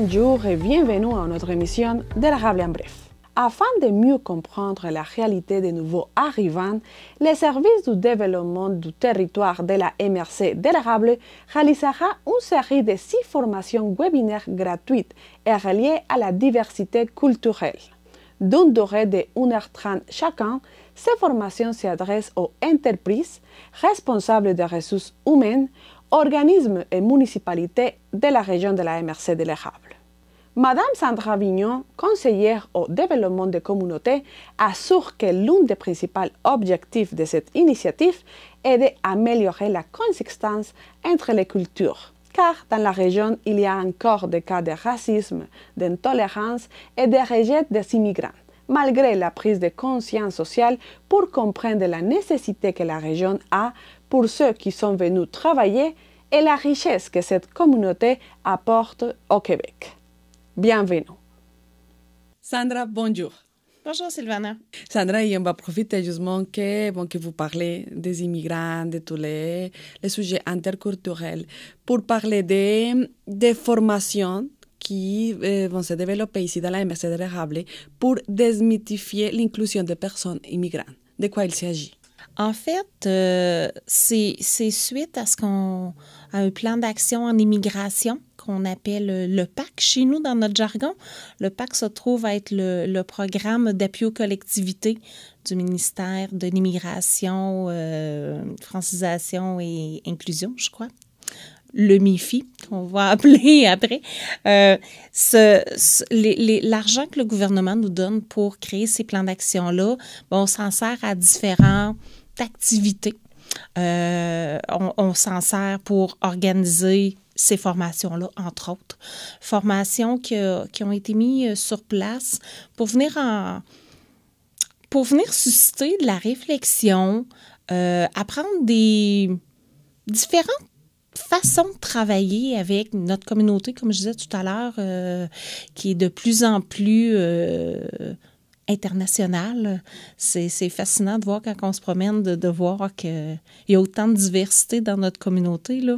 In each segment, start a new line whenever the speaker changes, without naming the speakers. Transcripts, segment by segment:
bonjour et bienvenue à notre émission d'Érable en bref. Afin de mieux comprendre la réalité des nouveaux arrivants, le service du développement du territoire de la MRC d'Érable réalisera une série de 6 formations webinaires gratuites et reliées à la diversité culturelle. D'une durée de 1h30 chacun, ces formations s'adressent aux entreprises, responsables des ressources humaines, organismes et municipalités de la région de la MRC de l'Érable. Madame Sandra Vignon, conseillère au développement des communautés, assure que l'un des principaux objectifs de cette initiative est d'améliorer la consistance entre les cultures, car dans la région, il y a encore des cas de racisme, d'intolérance et de rejet des immigrants, malgré la prise de conscience sociale pour comprendre la nécessité que la région a pour ceux qui sont venus travailler et la richesse que cette communauté apporte au Québec. Bienvenue. Sandra, bonjour.
Bonjour Sylvana.
Sandra, et on va profiter justement que vous parlez des immigrants, de tous les sujets interculturels, pour parler des formations qui vont se développer ici dans la MRC de l'Érable pour démythifier l'inclusion des personnes immigrantes. De quoi il s'agit?
En fait, c'est suite à à un plan d'action en immigration qu'on appelle le PAC chez nous dans notre jargon. Le PAC se trouve à être le programme d'appui aux collectivités du ministère de l'Immigration, Francisation et Inclusion, je crois. Le MIFI, qu'on va appeler après. L'argent que le gouvernement nous donne pour créer ces plans d'action-là, on s'en sert à différentes activités. On s'en sert pour organiser ces formations-là, entre autres. Formations qui ont été mises sur place pour venir susciter de la réflexion, apprendre des différentes façon de travailler avec notre communauté, comme je disais tout à l'heure, qui est de plus en plus internationale. C'est fascinant de voir quand on se promène, de voir qu'il y a autant de diversité dans notre communauté, là.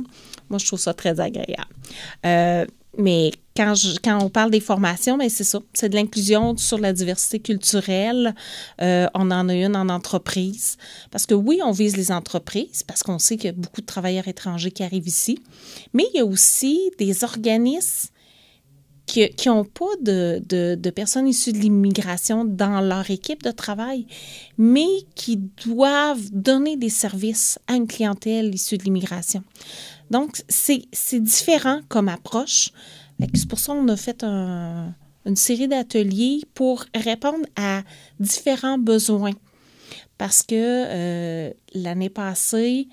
Moi, je trouve ça très agréable. Mais quand on parle des formations, bien, c'est ça. C'est de l'inclusion sur la diversité culturelle. On en a une en entreprise. Parce que oui, on vise les entreprises parce qu'on sait qu'il y a beaucoup de travailleurs étrangers qui arrivent ici. Mais il y a aussi des organismes qui n'ont pas de personnes issues de l'immigration dans leur équipe de travail, mais qui doivent donner des services à une clientèle issue de l'immigration. Donc, c'est différent comme approche. C'est pour ça qu'on a fait une série d'ateliers pour répondre à différents besoins. Parce que l'année passée,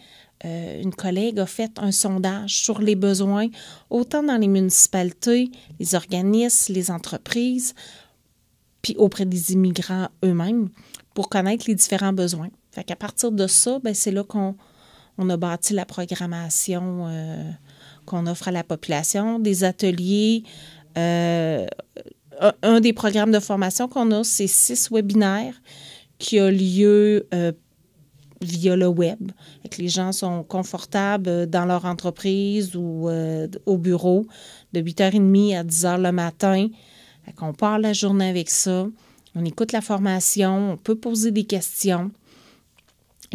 une collègue a fait un sondage sur les besoins, autant dans les municipalités, les organismes, les entreprises, puis auprès des immigrants eux-mêmes, pour connaître les différents besoins. Fait qu'à partir de ça, bien, c'est là qu'on a bâti la programmation qu'on offre à la population, des ateliers. Un des programmes de formation qu'on a, c'est 6 webinaires qui a lieu via le web. Les gens sont confortables dans leur entreprise ou au bureau de 8h30 à 10h le matin. On part la journée avec ça. On écoute la formation, on peut poser des questions.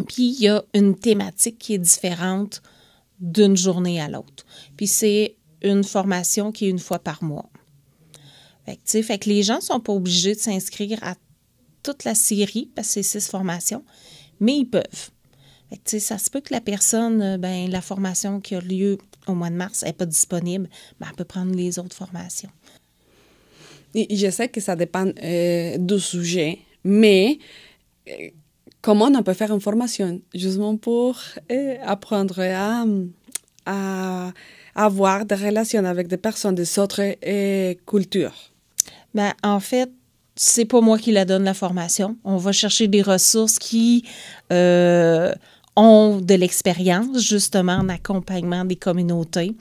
Puis, il y a une thématique qui est différente d'une journée à l'autre. Puis, c'est une formation qui est une fois par mois. Fait que les gens ne sont pas obligés de s'inscrire à toute la série, parce que c'est 6 formations, mais ils peuvent. Fait que, ça se peut que la personne, la formation qui a lieu au mois de mars n'est pas disponible, mais elle peut prendre les autres formations.
Je sais que ça dépend du sujet, mais comment on peut faire une formation justement pour apprendre à avoir des relations avec des personnes des autres cultures?
En fait, c'est pas moi qui la donne, la formation. On va chercher des ressources qui ont de l'expérience, justement, en accompagnement des communautés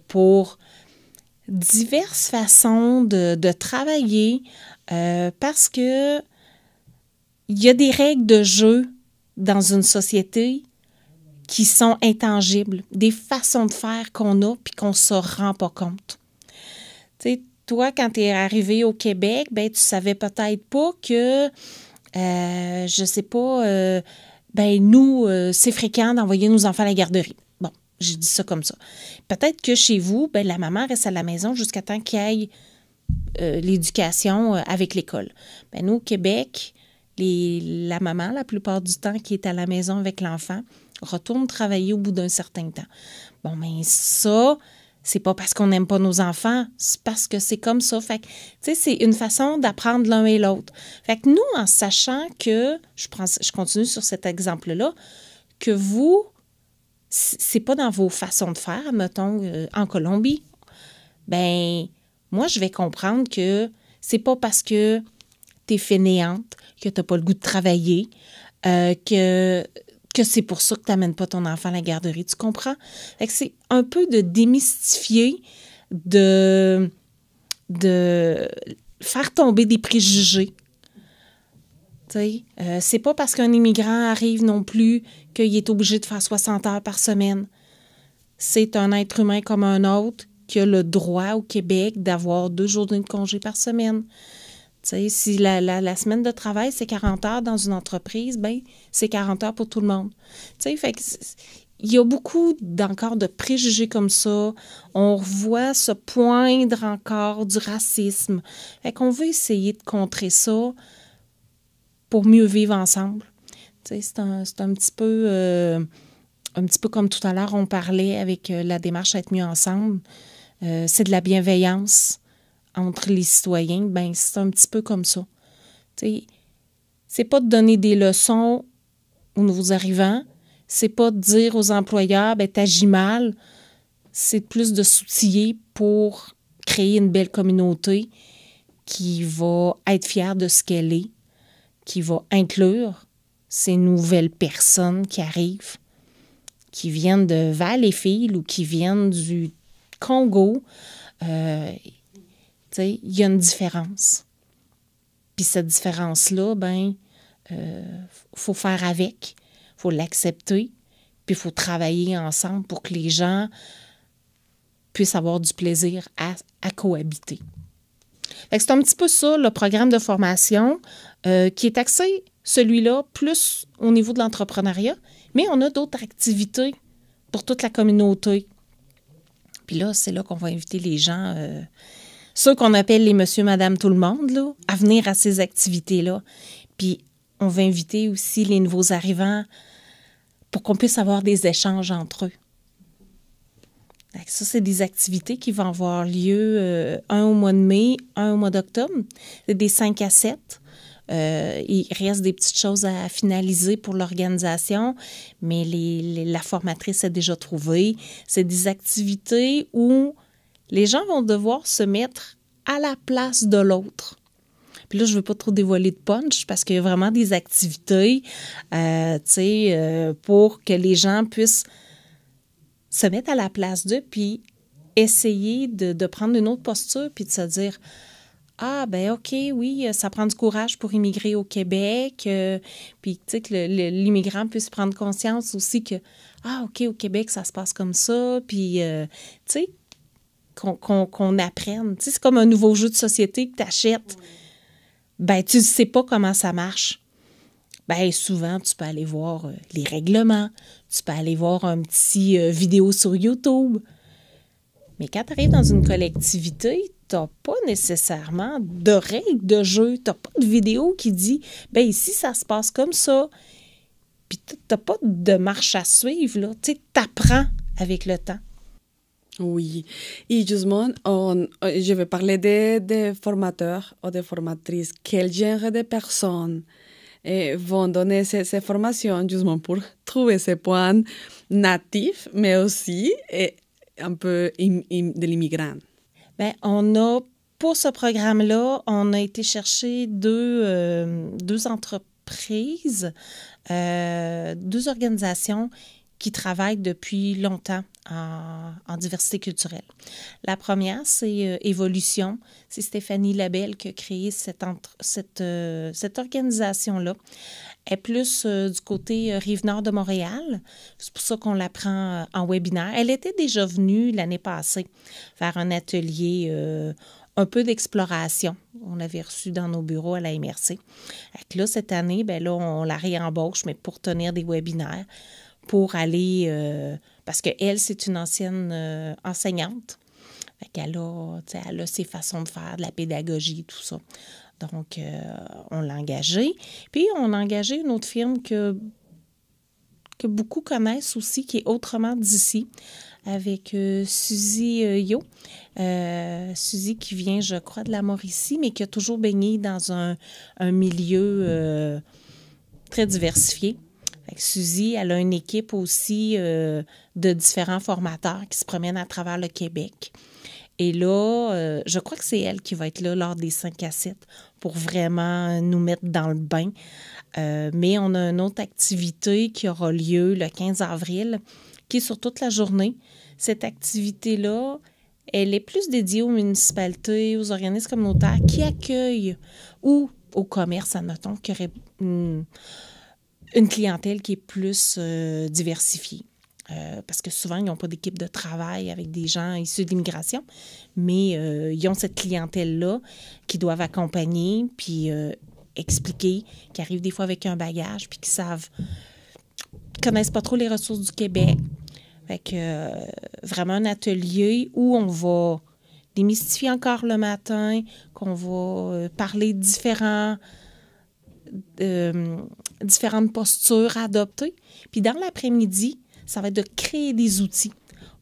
pour diverses façons de travailler parce que il y a des règles de jeu dans une société qui sont intangibles, des façons de faire qu'on a puis qu'on ne se rend pas compte. Tu sais, toi, quand tu es arrivé au Québec, ben tu savais peut-être pas que, je sais pas, nous, c'est fréquent d'envoyer nos enfants à la garderie. Bon, j'ai dit ça comme ça. Peut-être que chez vous, ben la maman reste à la maison jusqu'à temps qu'il y ait l'éducation avec l'école. Ben nous, au Québec, la maman, la plupart du temps, qui est à la maison avec l'enfant, retourne travailler au bout d'un certain temps. Bon, mais ça, c'est pas parce qu'on n'aime pas nos enfants, c'est parce que c'est comme ça. Fait que, tu sais, c'est une façon d'apprendre l'un et l'autre. Fait que nous, en sachant que, je continue sur cet exemple-là, que vous, c'est pas dans vos façons de faire, mettons, en Colombie, ben moi, je vais comprendre que c'est pas parce que t'es fainéante, que t'as pas le goût de travailler, que c'est pour ça que t'amènes pas ton enfant à la garderie. Tu comprends? Fait que c'est un peu de démystifier, de faire tomber des préjugés. Tu sais, c'est pas parce qu'un immigrant arrive non plus qu'il est obligé de faire 60 heures par semaine. C'est un être humain comme un autre qui a le droit au Québec d'avoir 2 journées de congé par semaine. Tu sais, si la semaine de travail, c'est 40 heures dans une entreprise, ben c'est 40 heures pour tout le monde. Tu sais, fait que il y a beaucoup encore de préjugés comme ça. On voit se poindre encore du racisme. Fait qu'on veut essayer de contrer ça pour mieux vivre ensemble. Tu sais, c'est un petit peu comme tout à l'heure, on parlait avec la démarche Être mieux ensemble. C'est de la bienveillance entre les citoyens, ben c'est un petit peu comme ça. Tu sais, c'est pas de donner des leçons aux nouveaux arrivants, c'est pas de dire aux employeurs, ben t'agis mal, c'est plus de s'outiller pour créer une belle communauté qui va être fière de ce qu'elle est, qui va inclure ces nouvelles personnes qui arrivent, qui viennent de Valleyfield ou qui viennent du Congo. Il y a une différence. Puis cette différence-là, faut faire avec, faut l'accepter, puis il faut travailler ensemble pour que les gens puissent avoir du plaisir à cohabiter. Fait que c'est un petit peu ça, le programme de formation qui est axé, celui-là, plus au niveau de l'entrepreneuriat, mais on a d'autres activités pour toute la communauté. Puis là, c'est là qu'on va inviter les gens... ceux qu'on appelle les monsieur, madame, tout le monde, là, à venir à ces activités-là. Puis, on va inviter aussi les nouveaux arrivants pour qu'on puisse avoir des échanges entre eux. Ça, c'est des activités qui vont avoir lieu un au mois de mai, un au mois d'octobre. C'est des 5 à 7. Il reste des petites choses à finaliser pour l'organisation, mais la formatrice a déjà trouvé. C'est des activités où les gens vont devoir se mettre à la place de l'autre. Puis là, je ne veux pas trop dévoiler de punch parce qu'il y a vraiment des activités, pour que les gens puissent se mettre à la place d'eux puis essayer de prendre une autre posture puis de se dire « Ah, ben OK, oui, ça prend du courage pour immigrer au Québec. Puis, tu sais, que l'immigrant puisse prendre conscience aussi que « Ah, OK, au Québec, ça se passe comme ça. » Puis, tu sais, qu'on apprenne. Tu sais, c'est comme un nouveau jeu de société que tu achètes. Ben, tu ne sais pas comment ça marche. Ben, souvent, tu peux aller voir les règlements. Tu peux aller voir un petit vidéo sur YouTube. Mais quand tu arrives dans une collectivité, tu n'as pas nécessairement de règles de jeu. Tu n'as pas de vidéo qui dit « Ben, ici, ça se passe comme ça. » Puis, tu n'as pas de marche à suivre, là. Tu sais, tu apprends avec le temps.
Oui, et justement, je vais parler des formateurs ou des formatrices. Quel genre de personnes vont donner ces formations justement pour trouver ces points natifs, mais aussi un peu de l'immigrant?
Bien, pour ce programme-là, on a été chercher deux entreprises, 2 organisations qui travaillent depuis longtemps en diversité culturelle. La première, c'est Évolution. C'est Stéphanie Labelle qui a créé cette organisation-là. est plus du côté Rive-Nord de Montréal. C'est pour ça qu'on la prend en webinaire. Elle était déjà venue l'année passée faire un atelier un peu d'exploration. On l'avait reçue dans nos bureaux à la MRC. Là, cette année, ben là, on la réembauche, mais pour tenir des webinaires, pour aller... parce qu'elle, c'est une ancienne enseignante. Elle a ses façons de faire, de la pédagogie, tout ça. Donc, on l'a engagée. Puis, on a engagé une autre firme que beaucoup connaissent aussi, qui est Autrement d'ici, avec Suzy Yo. Suzy qui vient, je crois, de la Mauricie, mais qui a toujours baigné dans un milieu très diversifié. Suzy, elle a une équipe aussi de différents formateurs qui se promènent à travers le Québec. Et là, je crois que c'est elle qui va être là lors des 5 à 7 pour vraiment nous mettre dans le bain. Mais on a une autre activité qui aura lieu le 15 avril, qui est sur toute la journée. Cette activité-là, elle est plus dédiée aux municipalités, aux organismes communautaires qui accueillent ou au commerce, admettons, qui aurait une clientèle qui est plus diversifiée. Parce que souvent, ils n'ont pas d'équipe de travail avec des gens issus de l'immigration, mais ils ont cette clientèle-là qui doivent accompagner, puis expliquer, qui arrivent des fois avec un bagage, puis qui connaissent pas trop les ressources du Québec. Fait que vraiment un atelier où on va démystifier encore le matin, qu'on va parler de différentes postures à adopter. Puis dans l'après-midi, ça va être de créer des outils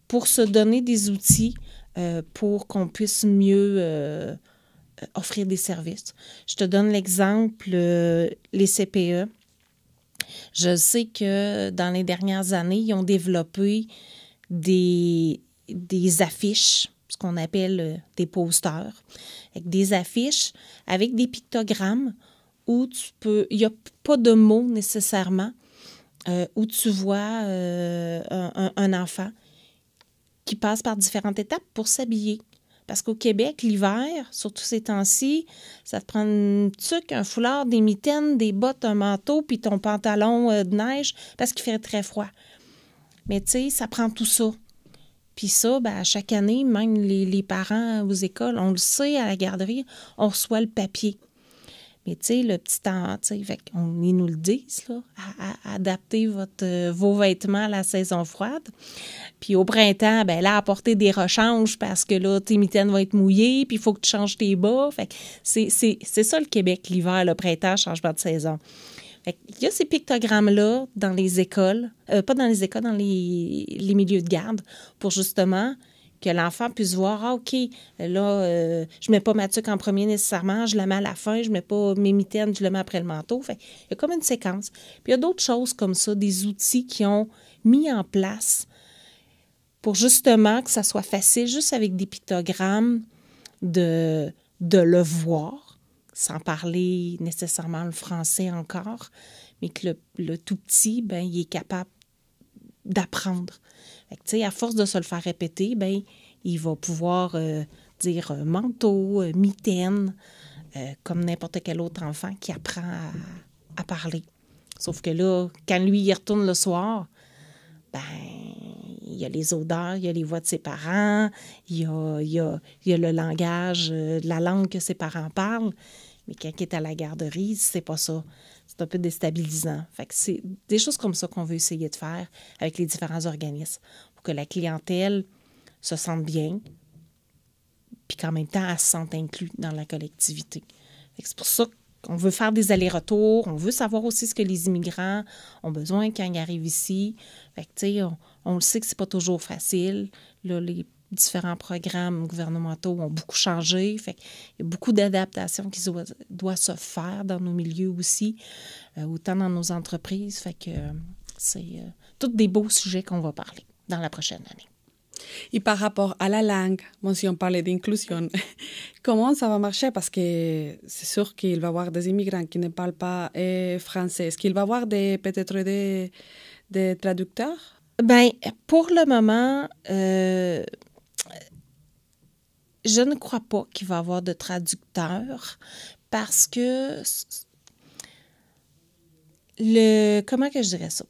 pour se donner des outils pour qu'on puisse mieux offrir des services. Je te donne l'exemple, les CPE. Je sais que dans les dernières années, ils ont développé des affiches, ce qu'on appelle des posters, avec des affiches avec des pictogrammes où il n'y a pas de mots nécessairement, où tu vois un enfant qui passe par différentes étapes pour s'habiller. Parce qu'au Québec, l'hiver, surtout ces temps-ci, ça te prend une tuque, un foulard, des mitaines, des bottes, un manteau, puis ton pantalon de neige, parce qu'il fait très froid. Mais tu sais, ça prend tout ça. Puis ça, à chaque année, même les parents aux écoles, on le sait, à la garderie, on reçoit le papier. Mais tu sais, le petit temps, ils nous le disent, là, adaptez vos vêtements à la saison froide. Puis au printemps, là, apportez des rechanges parce que là, tes mitaines vont être mouillées, puis il faut que tu changes tes bas. Fait que c'est ça le Québec, l'hiver, le printemps, changement de saison. Fait qu'il y a ces pictogrammes-là dans les écoles, pas dans les écoles, dans les milieux de garde, pour justement que l'enfant puisse voir, OK, là, je mets pas ma tuque en premier nécessairement, je la mets à la fin, je mets pas mes mitaines, je le mets après le manteau. Fait il y a comme une séquence. Puis il y a d'autres choses comme ça, des outils qui ont mis en place pour justement que ça soit facile, juste avec des pictogrammes, de le voir, sans parler nécessairement le français encore, mais que le tout petit, il est capable d'apprendre. Fait que, à force de se le faire répéter, il va pouvoir dire manteau, mitaine, comme n'importe quel autre enfant qui apprend à parler. Sauf que là, quand lui, il retourne le soir, il y a les odeurs, il y a les voix de ses parents, il y a le langage, la langue que ses parents parlent. Mais quand il est à la garderie, c'est pas ça. C'est un peu déstabilisant. Fait que c'est des choses comme ça qu'on veut essayer de faire avec les différents organismes pour que la clientèle se sente bien puis qu'en même temps, elle se sente inclue dans la collectivité. Fait que c'est pour ça qu'on veut faire des allers-retours. On veut savoir aussi ce que les immigrants ont besoin quand ils arrivent ici. Fait que, tu sais, on le sait que c'est pas toujours facile. Là, les différents programmes gouvernementaux ont beaucoup changé. Fait qu'il y a beaucoup d'adaptations qui doivent se faire dans nos milieux aussi, autant dans nos entreprises. Fait que c'est tous des beaux sujets qu'on va parler dans la prochaine année.
Et par rapport à la langue, si on parlait d'inclusion, comment ça va marcher? Parce que c'est sûr qu'il va y avoir des immigrants qui ne parlent pas français. Est-ce qu'il va y avoir peut-être des traducteurs?
Pour le moment, je ne crois pas qu'il va y avoir de traducteurs parce que Comment que je dirais ça?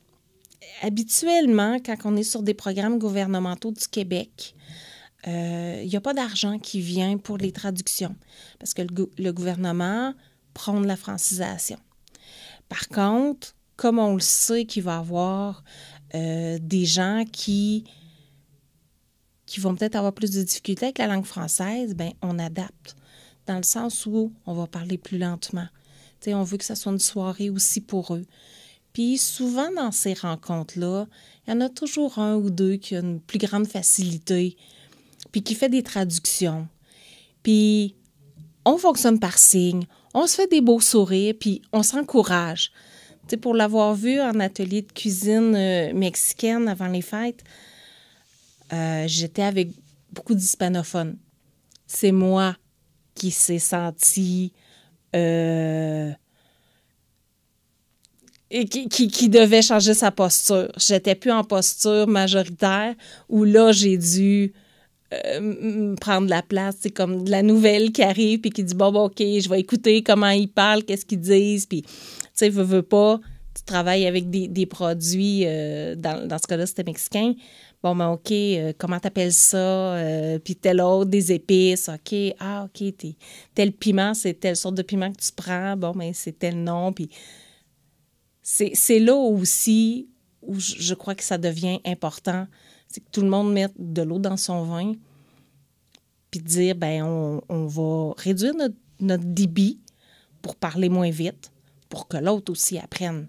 Habituellement, quand on est sur des programmes gouvernementaux du Québec, il n'y a pas d'argent qui vient pour les traductions parce que le gouvernement prône la francisation. Par contre, comme on le sait qu'il va y avoir des gens qui vont peut-être avoir plus de difficultés avec la langue française, bien, on adapte dans le sens où on va parler plus lentement. T'sais, on veut que ça soit une soirée aussi pour eux. Puis souvent, dans ces rencontres-là, il y en a toujours un ou deux qui a une plus grande facilité, puis qui fait des traductions. Puis on fonctionne par signe, on se fait des beaux sourires, puis on s'encourage. Tu sais, pour l'avoir vu en atelier de cuisine mexicaine avant les fêtes, j'étais avec beaucoup d'hispanophones. C'est moi qui s'est senti et qui devait changer sa posture. J'étais plus en posture majoritaire où là, j'ai dû prendre la place. C'est comme de la nouvelle qui arrive puis qui dit, bon, OK, je vais écouter comment ils parlent, qu'est-ce qu'ils disent. Puis, tu sais, veux pas, tu travailles avec des produits, dans ce cas-là, c'était mexicain. Bon, ben OK, comment t'appelles ça? Puis tel autre, des épices. OK, tel piment, c'est telle sorte de piment que tu prends. Bon, ben c'est tel nom. Puis c'est là aussi où je crois que ça devient important. C'est que tout le monde mette de l'eau dans son vin puis dire, ben on va réduire notre débit pour parler moins vite, pour que l'autre aussi apprenne.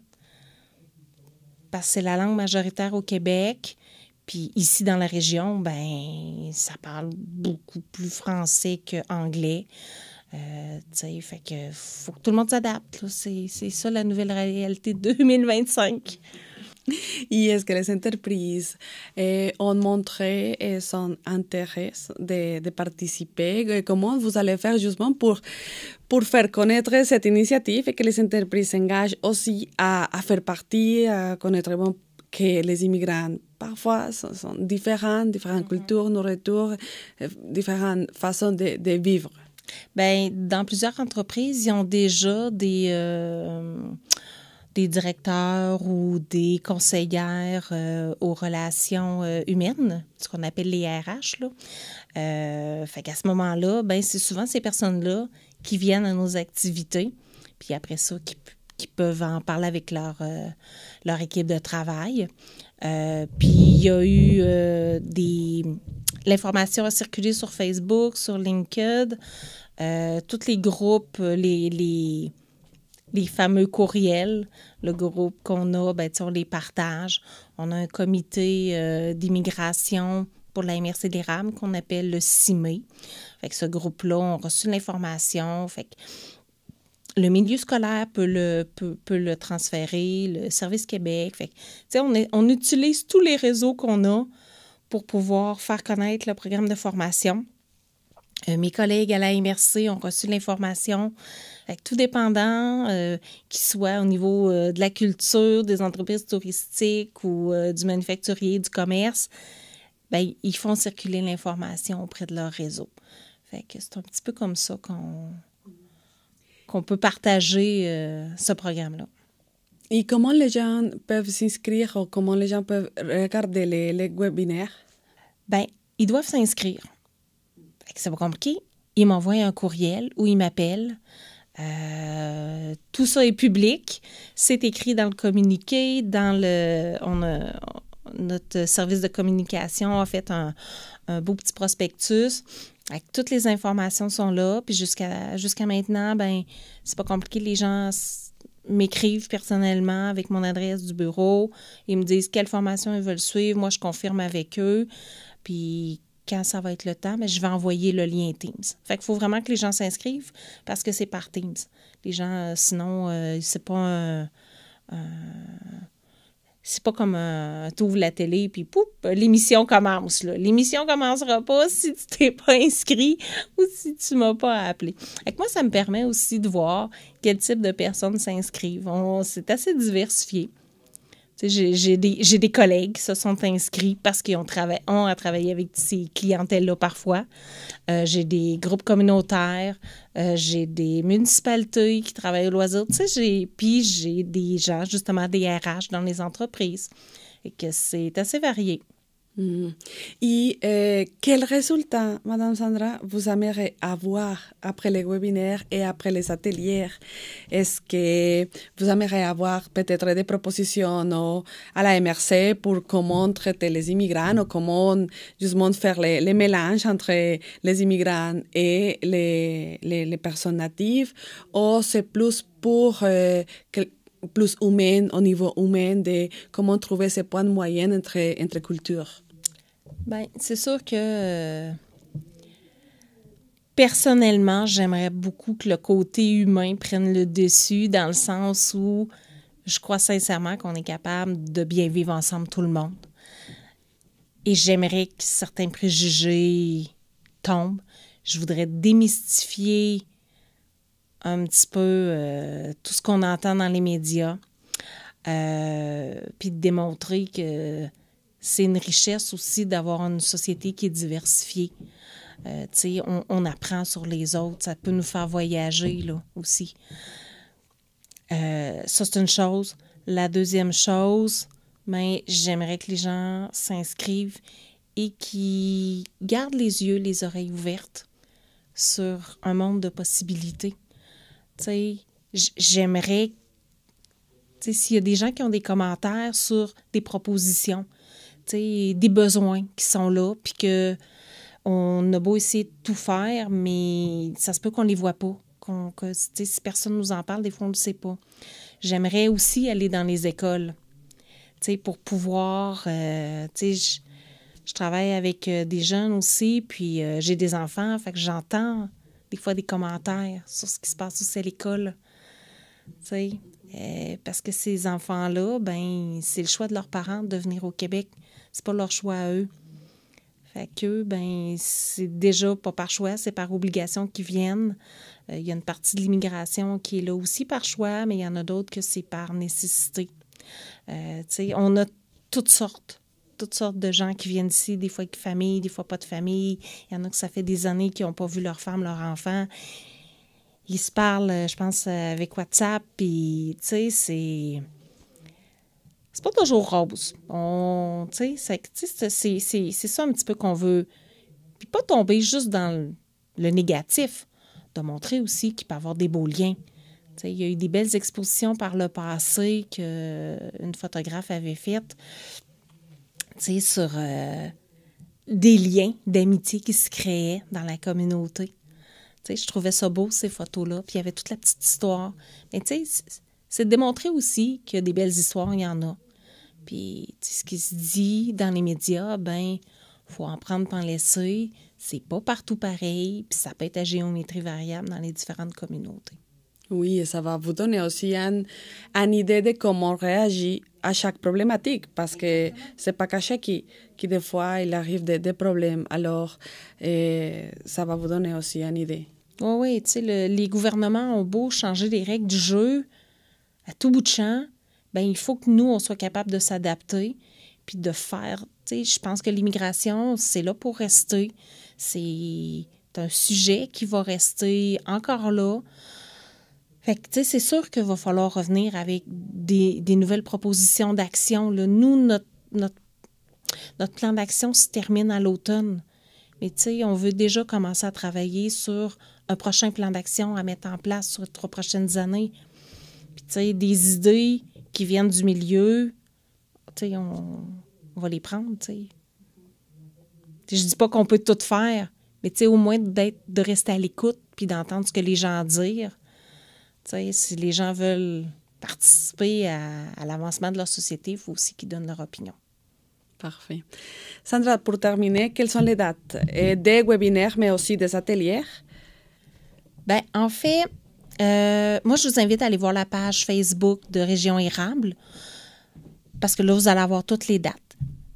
Parce que c'est la langue majoritaire au Québec. Puis ici, dans la région, ben ça parle beaucoup plus français qu'anglais. Tu sais, fait que faut que tout le monde s'adapte. Là. C'est ça la nouvelle réalité de 2025.
Y est-ce que les entreprises ont montré son intérêt de participer? Comment vous allez faire justement pour faire connaître cette initiative et que les entreprises s'engagent aussi à faire partie, à connaître que les immigrants parfois sont différentes cultures, nourritures, différentes façons de vivre?
Bien, dans plusieurs entreprises, ils ont déjà des directeurs ou des conseillères aux relations humaines, ce qu'on appelle les RH. Là. Fait qu'à ce moment-là, ben, c'est souvent ces personnes-là qui viennent à nos activités, puis après ça, qui peuvent en parler avec leur équipe de travail. Puis il y a eu l'information a circulé sur Facebook, sur LinkedIn, tous les groupes, les fameux courriels, le groupe qu'on a, ben, on les partage. On a un comité d'immigration pour la MRC de l'érable qu'on appelle le CIME. Fait que ce groupe-là, on a reçu l'information. Fait que le milieu scolaire peut le transférer, le Service Québec. Fait que, on utilise tous les réseaux qu'on a pour pouvoir faire connaître le programme de formation. Mes collègues à la MRC ont reçu l'information. Tout dépendant, qu'il soit au niveau de la culture, des entreprises touristiques ou du manufacturier, du commerce, ben, ils font circuler l'information auprès de leur réseau. Fait que c'est un petit peu comme ça qu'on peut partager ce programme-là.
Et comment les gens peuvent s'inscrire ou comment les gens peuvent regarder les webinaires?
Bien, ils doivent s'inscrire. C'est pas compliqué. Ils m'envoient un courriel ou ils m'appellent. Tout ça est public. C'est écrit dans le communiqué. Notre service de communication a fait un beau petit prospectus. Toutes les informations sont là. Puis jusqu'à maintenant, ben c'est pas compliqué. Les gens m'écrivent personnellement avec mon adresse du bureau. Ils me disent quelle formation ils veulent suivre. Moi, je confirme avec eux. Puis quand ça va être le temps, mais je vais envoyer le lien Teams. Fait qu'il faut vraiment que les gens s'inscrivent parce que c'est par Teams. Les gens, sinon, c'est pas c'est pas comme tu ouvres la télé puis poup, l'émission commence. Là. L'émission commencera pas si tu t'es pas inscrit ou si tu m'as pas appelé. Fait que moi, ça me permet aussi de voir quel type de personnes s'inscrivent. C'est assez diversifié. Tu J'ai des collègues qui se sont inscrits parce qu'ils ont travaillé avec ces clientèles-là parfois. J'ai des groupes communautaires, j'ai des municipalités qui travaillent au loisir. Puis j'ai des gens, justement, des RH dans les entreprises. Et que c'est assez varié.
Et quels résultats, Madame Sandra, vous aimeriez avoir après les webinaires et après les ateliers? Est-ce que vous aimeriez avoir peut-être des propositions à la MRC pour comment traiter les immigrants ou comment justement faire les mélanges entre les immigrants et les personnes natives? Ou c'est plus pour plus humain, au niveau humain, de comment trouver ces points moyens entre cultures?
Bien, c'est sûr que personnellement, j'aimerais beaucoup que le côté humain prenne le dessus dans le sens où je crois sincèrement qu'on est capable de bien vivre ensemble tout le monde. Et j'aimerais que certains préjugés tombent. Je voudrais démystifier un petit peu tout ce qu'on entend dans les médias, puis de démontrer que c'est une richesse aussi d'avoir une société qui est diversifiée. On apprend sur les autres, ça peut nous faire voyager là, aussi. Ça, c'est une chose. La deuxième chose, j'aimerais que les gens s'inscrivent et qu'ils gardent les yeux, les oreilles ouvertes sur un monde de possibilités. J'aimerais, s'il y a des gens qui ont des commentaires sur des propositions, des besoins qui sont là, puis qu'on a beau essayer de tout faire, mais ça se peut qu'on ne les voit pas. Si personne nous en parle, des fois, on ne le sait pas. J'aimerais aussi aller dans les écoles, pour pouvoir... je travaille avec des jeunes aussi, puis j'ai des enfants, fait que j'entends des fois des commentaires sur ce qui se passe aussi à l'école. Parce que ces enfants-là, c'est le choix de leurs parents de venir au Québec. C'est pas leur choix à eux. Fait qu'eux, c'est déjà pas par choix, c'est par obligation qu'ils viennent. Il y a une partie de l'immigration qui est là aussi par choix, mais il y en a d'autres que c'est par nécessité. On a toutes sortes de gens qui viennent ici, des fois avec famille, des fois pas de famille. Il y en a que ça fait des années qu'ils n'ont pas vu leur femme, leur enfant. Ils se parlent, je pense, avec WhatsApp, puis, c'est pas toujours rose. C'est ça un petit peu qu'on veut. Puis pas tomber juste dans le négatif, de montrer aussi qu'il peut y avoir des beaux liens. Il y a eu des belles expositions par le passé qu'une photographe avait faites, sur des liens d'amitié qui se créaient dans la communauté. Je trouvais ça beau, ces photos-là. Puis il y avait toute la petite histoire. Mais c'est de démontrer aussi qu'il y a des belles histoires, il y en a. Puis ce qui se dit dans les médias, faut en prendre pour en laisser. C'est pas partout pareil. Puis ça peut être à géométrie variable dans les différentes communautés.
Oui, et ça va vous donner aussi une idée de comment on réagit à chaque problématique, parce que c'est pas caché qui des fois, il arrive des problèmes. Alors, ça va vous donner aussi une idée.
Oui, les gouvernements ont beau changer les règles du jeu à tout bout de champ, il faut que nous, on soit capable de s'adapter puis de faire. Je pense que l'immigration, c'est là pour rester. C'est un sujet qui va rester encore là. Fait que, c'est sûr qu'il va falloir revenir avec des nouvelles propositions d'action. Là. Nous, notre plan d'action se termine à l'automne. Mais, on veut déjà commencer à travailler sur un prochain plan d'action à mettre en place sur les 3 prochaines années. Puis, des idées qui viennent du milieu, on va les prendre, Je dis pas qu'on peut tout faire, mais, au moins de rester à l'écoute puis d'entendre ce que les gens disent. Si les gens veulent participer à l'avancement de leur société, il faut aussi qu'ils donnent leur opinion.
Parfait. Sandra, pour terminer, quelles sont les dates des webinaires, mais aussi des ateliers?
En fait, moi, je vous invite à aller voir la page Facebook de Région Érable, parce que là, vous allez avoir toutes les dates.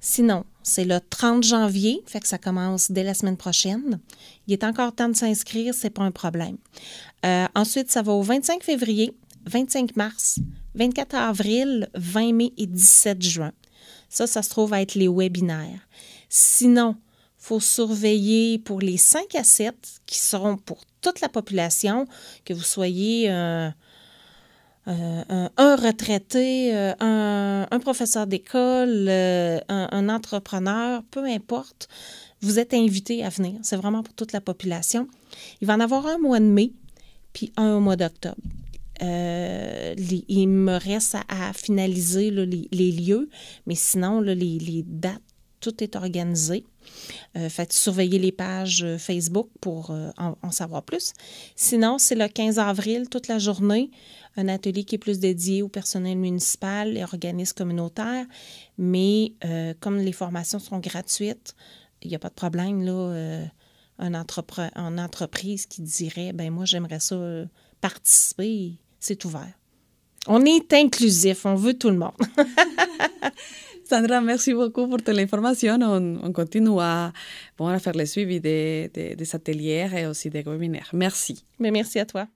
Sinon, c'est le 30 janvier, fait que ça commence dès la semaine prochaine. Il est encore temps de s'inscrire, c'est pas un problème. Ensuite, ça va au 25 février, 25 mars, 24 avril, 20 mai et 17 juin. Ça se trouve à être les webinaires. Sinon, il faut surveiller pour les 5 à 7 qui seront pour toute la population, que vous soyez un retraité, un professeur d'école, un entrepreneur, peu importe, vous êtes invité à venir. C'est vraiment pour toute la population. Il va en avoir un au mois de mai, puis un au mois d'octobre. Il me reste à finaliser là, les lieux, mais sinon, là, les dates, tout est organisé. Faites surveiller les pages Facebook pour en savoir plus. Sinon, c'est le 15 avril, toute la journée, un atelier qui est plus dédié au personnel municipal et organismes communautaires. Mais comme les formations sont gratuites, il n'y a pas de problème, là. Une entreprise qui dirait, ben moi, j'aimerais ça participer, c'est ouvert. On est inclusif, on veut tout le monde.
Sandra, merci beaucoup pour toute l'information. On continue à faire le suivi des ateliers et aussi des webinaires. Merci.
Mais merci à toi.